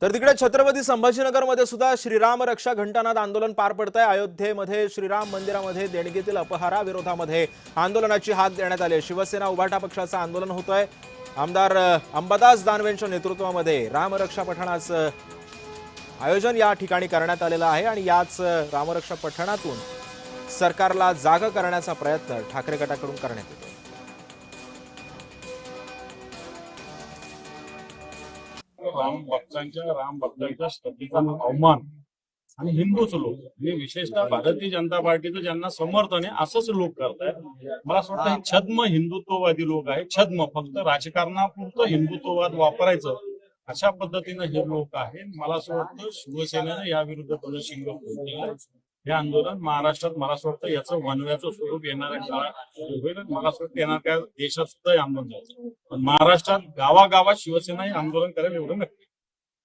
तर तिकडे छत्रपती संभाजीनगरमध्ये सुद्धा श्रीराम रक्षा घंटानाद आंदोलन पार पडतंय। अयोध्येमध्ये श्रीराम मंदिरामध्ये देणगीतील अपहाराविरोधामध्ये आंदोलनाची हाक देण्यात आली। शिवसेना उभाटा पक्षाचं आंदोलन होतंय। आमदार अंबादास दानवेंच्या नेतृत्वामध्ये रामरक्षा पठणाचं आयोजन या ठिकाणी करण्यात आलेलं आहे आणि याच रामरक्षा पठणातून सरकारला जाग करण्याचा प्रयत्न ठाकरे गटाकडून करण्यात येतो। राम भक्तांच्या स्तुतीचा अवमान आणि हिंदूच लोक हे विशेषतः भारतीय जनता पार्टीचं ज्यांना समर्थन आहे असंच लोक करतायत। मला असं वाटतं हे छद्म हिंदुत्ववादी लोक आहेत। छद्म फक्त राजकारणापुरतं हिंदुत्ववाद वापरायचं अशा पद्धतीनं हे लोक आहेत। मला असं वाटतं शिवसेनेनं याविरुद्ध थोडं शिंग फोडलेलं हे आंदोलन महाराष्ट्रात मला असं वाटतं याचं वनव्याचं स्वरूप येणाऱ्या काळात होईल। मला असं वाटतं येणार काय देशात सुद्धा हे आंदोलन जायचं, पण महाराष्ट्रात गावागावात शिवसेना हे आंदोलन करेल एवढं नक्की।